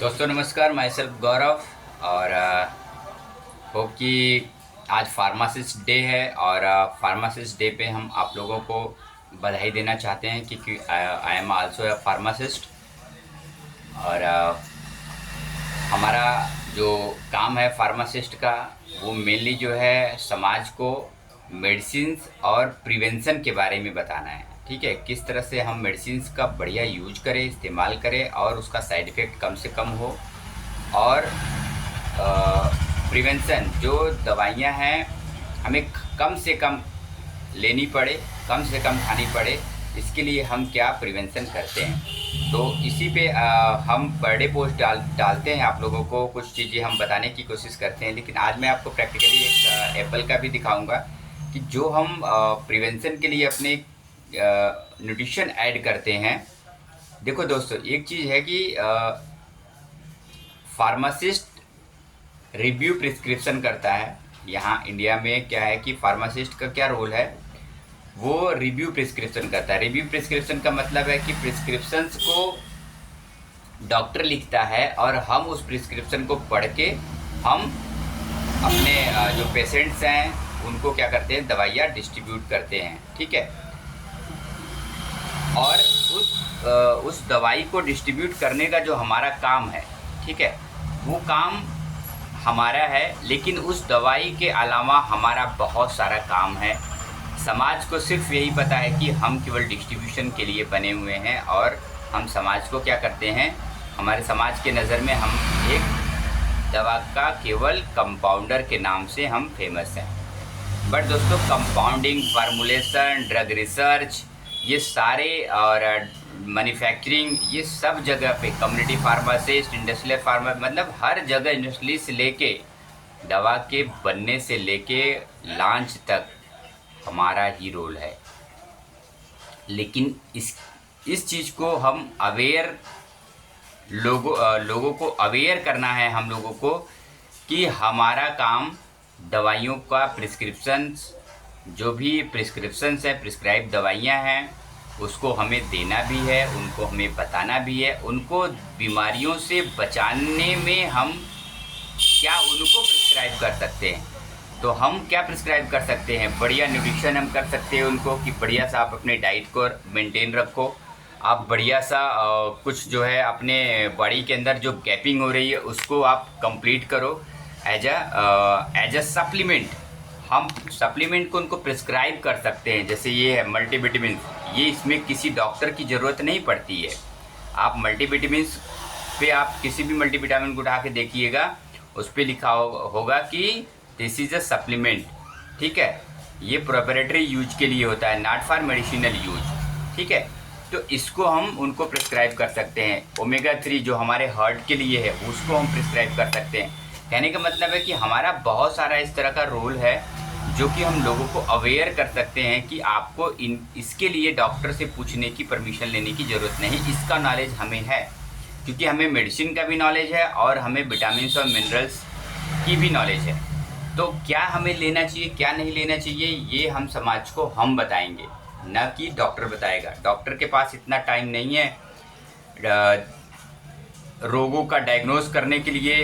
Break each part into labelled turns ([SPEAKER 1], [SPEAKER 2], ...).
[SPEAKER 1] दोस्तों नमस्कार, my self गौरव। और होप कि आज फार्मासिस्ट डे है और फार्मासिस्ट डे पे हम आप लोगों को बधाई देना चाहते हैं क्योंकि I am also a pharmacist. और हमारा जो काम है फार्मासिस्ट का, वो मेनली जो है समाज को मेडिसिन्स और प्रिवेंशन के बारे में बताना है। ठीक है, किस तरह से हम मेडिसिन्स का बढ़िया यूज करें, इस्तेमाल करें और उसका साइड इफ़ेक्ट कम से कम हो। और प्रिवेंशन जो दवाइयाँ हैं हमें कम से कम लेनी पड़े, कम से कम खानी पड़े, इसके लिए हम क्या प्रिवेंशन करते हैं। तो इसी पे हम पर डे पोस्ट डालते हैं, आप लोगों को कुछ चीज़ें हम बताने की कोशिश करते हैं। लेकिन आज मैं आपको प्रैक्टिकली एक एप्पल का भी दिखाऊंगा कि जो हम प्रिवेंशन के लिए अपने न्यूट्रिशन ऐड करते हैं। देखो दोस्तों, एक चीज़ है कि फार्मासिस्ट रिव्यू प्रिस्क्रिप्शन करता है। यहाँ इंडिया में क्या है कि फार्मासिस्ट का क्या रोल है, वो रिव्यू प्रिस्क्रिप्शन करता है। रिव्यू प्रिस्क्रिप्शन का मतलब है कि प्रिस्क्रिप्शंस को डॉक्टर लिखता है और हम उस प्रिस्क्रिप्शन को पढ़ के हम अपने जो पेशेंट्स हैं उनको क्या करते हैं, दवाइयाँ डिस्ट्रीब्यूट करते हैं। ठीक है, और उस दवाई को डिस्ट्रीब्यूट करने का जो हमारा काम है, ठीक है, वो काम हमारा है। लेकिन उस दवाई के अलावा हमारा बहुत सारा काम है। समाज को सिर्फ यही पता है कि हम केवल डिस्ट्रीब्यूशन के लिए बने हुए हैं और हम समाज को क्या करते हैं, हमारे समाज के नज़र में हम एक दवा का केवल कंपाउंडर के नाम से हम फेमस हैं। बट दोस्तों, कंपाउंडिंग, फार्मूलेशन, ड्रग रिसर्च, ये सारे और मैन्युफैक्चरिंग, ये सब जगह पे कम्युनिटी फार्मासिस्ट, इंडस्ट्रियल फार्मा, मतलब हर जगह इंडस्ट्री से लेके दवा के बनने से लेके लॉन्च तक हमारा ही रोल है। लेकिन इस चीज़ को हम अवेयर लोगों को अवेयर करना है, हम लोगों को, कि हमारा काम दवाइयों का प्रिस्क्रिप्शंस, जो भी प्रिस्क्रिप्शंस है, प्रिस्क्राइब दवाइयाँ हैं, उसको हमें देना भी है, उनको हमें बताना भी है। उनको बीमारियों से बचाने में हम क्या उनको प्रिस्क्राइब कर सकते हैं। तो हम क्या प्रिस्क्राइब कर सकते हैं, बढ़िया न्यूट्रिशन हम कर सकते हैं उनको कि बढ़िया सा आप अपने डाइट को मेंटेन रखो। आप बढ़िया सा कुछ जो है अपने बॉडी के अंदर जो गैपिंग हो रही है उसको आप कंप्लीट करो एज अ सप्लीमेंट। हम सप्लीमेंट को उनको प्रिस्क्राइब कर सकते हैं। जैसे ये है मल्टीविटामिन, ये इसमें किसी डॉक्टर की ज़रूरत नहीं पड़ती है। आप मल्टीविटामिन पे आप किसी भी मल्टीविटामिन को उठा के देखिएगा, उस पर लिखा होगा कि दिस इज़ अ सप्लीमेंट। ठीक है, ये प्रोपरेटरी यूज के लिए होता है, नॉट फॉर मेडिसिनल यूज। ठीक है, तो इसको हम उनको प्रिस्क्राइब कर सकते हैं। ओमेगा 3 जो हमारे हार्ट के लिए है, उसको हम प्रिस्क्राइब कर सकते हैं। कहने का मतलब है कि हमारा बहुत सारा इस तरह का रोल है जो कि हम लोगों को अवेयर कर सकते हैं कि आपको इसके लिए डॉक्टर से पूछने की, परमिशन लेने की ज़रूरत नहीं। इसका नॉलेज हमें है, क्योंकि हमें मेडिसिन का भी नॉलेज है और हमें विटामिन और मिनरल्स की भी नॉलेज है। तो क्या हमें लेना चाहिए, क्या नहीं लेना चाहिए, ये हम समाज को हम बताएंगे, न कि डॉक्टर बताएगा। डॉक्टर के पास इतना टाइम नहीं है रोगों का डायग्नोज करने के लिए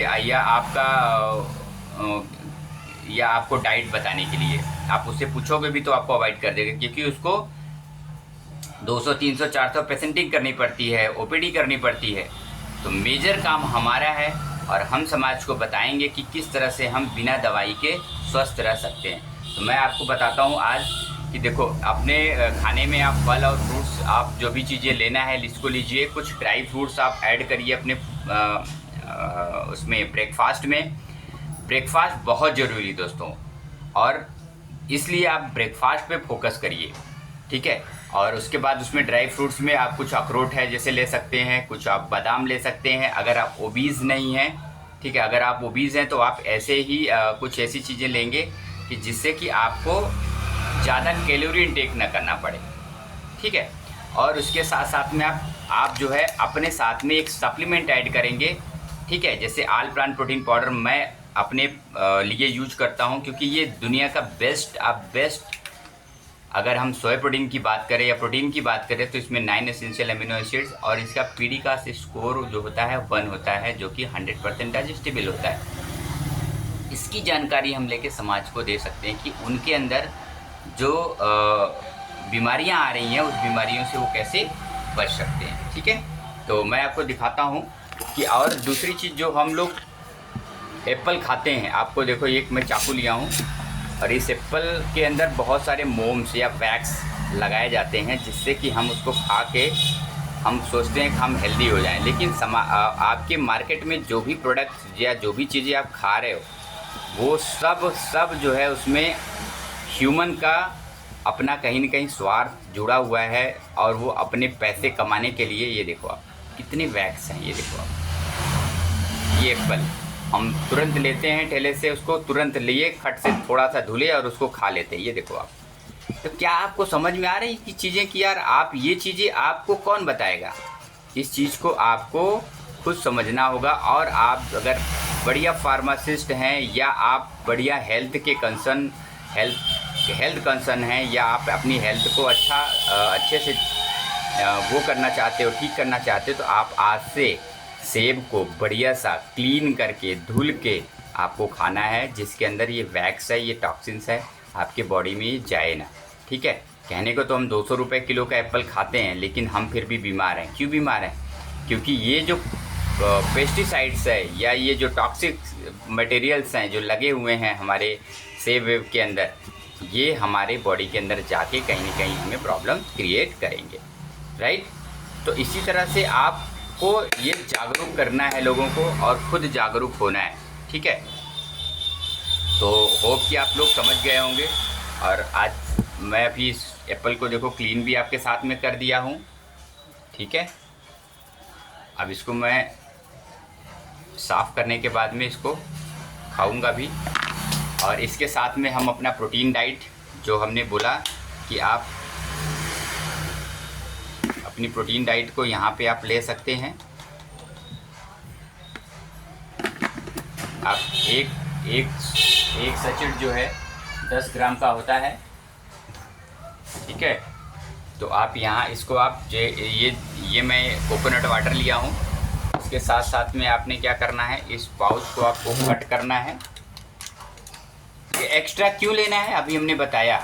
[SPEAKER 1] या आपको डाइट बताने के लिए। आप उससे पूछोगे भी तो आपको अवॉइड कर देगा, क्योंकि उसको 200, 300, 400 पेशेंटिंग करनी पड़ती है, ओपीडी करनी पड़ती है। तो मेजर काम हमारा है और हम समाज को बताएंगे कि किस तरह से हम बिना दवाई के स्वस्थ रह सकते हैं। तो मैं आपको बताता हूँ आज कि देखो, अपने खाने में आप फल और फ्रूट्स, आप जो भी चीज़ें लेना है लिस्ट को लीजिए। कुछ ड्राई फ्रूट्स आप ऐड करिए अपने उसमें ब्रेकफास्ट में। ब्रेकफास्ट बहुत ज़रूरी दोस्तों, और इसलिए आप ब्रेकफास्ट पे फोकस करिए। ठीक है, और उसके बाद उसमें ड्राई फ्रूट्स में आप कुछ अखरोट है जैसे ले सकते हैं, कुछ आप बादाम ले सकते हैं अगर आप ओबीज़ नहीं हैं। ठीक है, अगर आप ओबीज़ हैं तो आप ऐसे ही कुछ ऐसी चीज़ें लेंगे कि जिससे कि आपको ज़्यादा कैलोरी इंटेक न करना पड़े। ठीक है, और उसके साथ साथ में आप जो है अपने साथ में एक सप्लीमेंट ऐड करेंगे। ठीक है, जैसे आल प्लांट प्रोटीन पाउडर मैं अपने लिए यूज करता हूं, क्योंकि ये दुनिया का बेस्ट अगर हम सोया प्रोटीन की बात करें या प्रोटीन की बात करें तो इसमें 9 एसेंशियल अमीनो एसिड्स और इसका पीडीका स्कोर जो होता है 1 होता है, जो कि 100% डाइजेस्टेबल होता है। इसकी जानकारी हम लेके समाज को दे सकते हैं कि उनके अंदर जो बीमारियां आ रही हैं उस बीमारियों से वो कैसे बच सकते हैं। ठीक है, तो मैं आपको दिखाता हूँ कि और दूसरी चीज़ जो हम लोग एप्पल खाते हैं, आपको देखो एक मैं चाकू लिया हूँ और इस एप्पल के अंदर बहुत सारे मोम्स या वैक्स लगाए जाते हैं, जिससे कि हम उसको खा के हम सोचते हैं कि हम हेल्दी हो जाएं। लेकिन आपके मार्केट में जो भी प्रोडक्ट्स या जो भी चीज़ें आप खा रहे हो वो सब जो है उसमें ह्यूमन का अपना कहीं ना कहीं स्वार्थ जुड़ा हुआ है और वो अपने पैसे कमाने के लिए, ये देखो आप कितने वैक्स हैं, ये देखो आप, ये एप्पल हम तुरंत लेते हैं ठेले से, उसको तुरंत लिए खट से थोड़ा सा धुले और उसको खा लेते हैं, ये देखो आप। तो क्या आपको समझ में आ रही है कि चीज़ें कि यार आप ये चीज़ें आपको कौन बताएगा, इस चीज़ को आपको खुद समझना होगा। और आप अगर बढ़िया फार्मासिस्ट हैं या आप बढ़िया हेल्थ कंसर्न हैं या आप अपनी हेल्थ को अच्छे से वो करना चाहते हो, ठीक करना चाहते हो, तो आप आज से सेब को बढ़िया सा क्लीन करके धुल के आपको खाना है, जिसके अंदर ये वैक्स है, ये टॉक्सिन्स है, आपके बॉडी में जाए ना। ठीक है, कहने को तो हम 200 रुपये किलो का एप्पल खाते हैं, लेकिन हम फिर भी बीमार हैं। क्यों बीमार हैं? क्योंकि ये जो पेस्टिसाइड्स है या ये जो टॉक्सिक मटेरियल्स हैं जो लगे हुए हैं हमारे सेब वेब के अंदर, ये हमारे बॉडी के अंदर जाके कहीं ना कहीं हमें प्रॉब्लम क्रिएट करेंगे, राइट। तो इसी तरह से आपको ये जागरूक करना है लोगों को और खुद जागरूक होना है। ठीक है, तो होप कि आप लोग समझ गए होंगे। और आज मैं अभी इस एप्पल को देखो क्लीन भी आपके साथ में कर दिया हूँ। ठीक है, अब इसको मैं साफ़ करने के बाद में इसको खाऊंगा भी। और इसके साथ में हम अपना प्रोटीन डाइट जो हमने बोला कि आप अपनी प्रोटीन डाइट को यहाँ पे आप ले सकते हैं। आप एक सैचेट जो है 10 ग्राम का होता है। ठीक है, तो आप यहाँ इसको आप ये मैं कोकोनट वाटर लिया हूँ, इसके साथ साथ में आपने क्या करना है, इस पाउच को आपको कट करना है। ये एक्स्ट्रा क्यों लेना है, अभी हमने बताया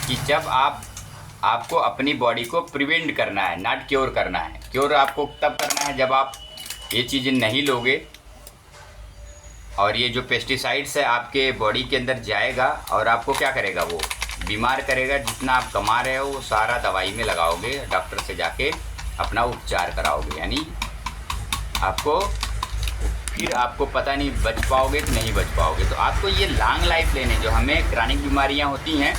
[SPEAKER 1] कि जब आपको अपनी बॉडी को प्रिवेंट करना है, नॉट क्योर करना है। क्योर आपको तब करना है जब आप ये चीज़ें नहीं लोगे और ये जो पेस्टिसाइड्स है आपके बॉडी के अंदर जाएगा और आपको क्या करेगा, वो बीमार करेगा। जितना आप कमा रहे हो वो सारा दवाई में लगाओगे, डॉक्टर से जाके अपना उपचार कराओगे, यानी आपको पता नहीं बच पाओगे कि नहीं बच पाओगे। तो आपको ये लॉन्ग लाइफ लेने, जो हमें क्रॉनिक बीमारियां होती हैं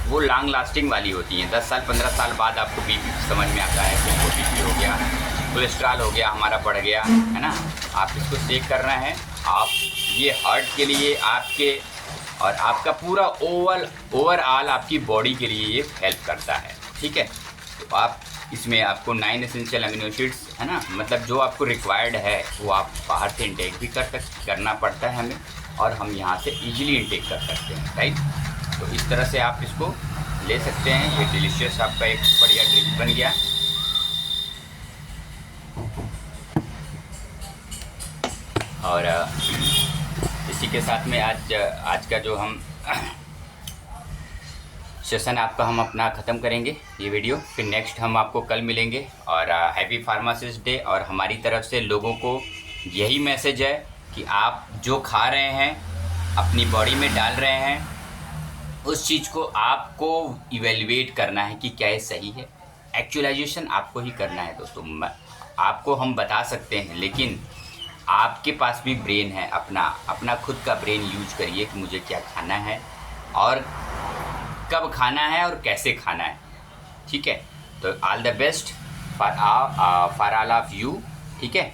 [SPEAKER 1] वो लॉन्ग लास्टिंग वाली होती हैं। 10 साल 15 साल बाद आपको बीपी समझ में आता है, कि बीपी हो गया, कोलेस्ट्रॉल हो गया, हमारा बढ़ गया, है ना। आप इसको चेक करना है। आप ये हार्ट के लिए आपके और आपका पूरा ओवरऑल आपकी बॉडी के लिए ये हेल्प करता है। ठीक है, तो आप इसमें आपको 9 एसेंशियल अमीनो एसिड्स, है ना, मतलब जो आपको रिक्वायर्ड है वो आप बाहर से इंटेक भी करना पड़ता है हमें, और हम यहाँ से इजीली इंटेक कर सकते हैं, राइट। तो इस तरह से आप इसको ले सकते हैं। ये डिलीशियस आपका एक बढ़िया ड्रिंक बन गया। और इसी के साथ में आज का जो हम सेशन आपका हम अपना ख़त्म करेंगे ये वीडियो। फिर नेक्स्ट हम आपको कल मिलेंगे। और हैप्पी फार्मासिस्ट डे। और हमारी तरफ से लोगों को यही मैसेज है कि आप जो खा रहे हैं अपनी बॉडी में डाल रहे हैं, उस चीज़ को आपको इवेल्युएट करना है कि क्या ये सही है। एक्चुअलाइजेशन आपको ही करना है दोस्तों। आपको हम बता सकते हैं, लेकिन आपके पास भी ब्रेन है, अपना खुद का ब्रेन यूज करिए कि मुझे क्या खाना है और कब खाना है और कैसे खाना है। ठीक है, तो all the best for all of you. ठीक है।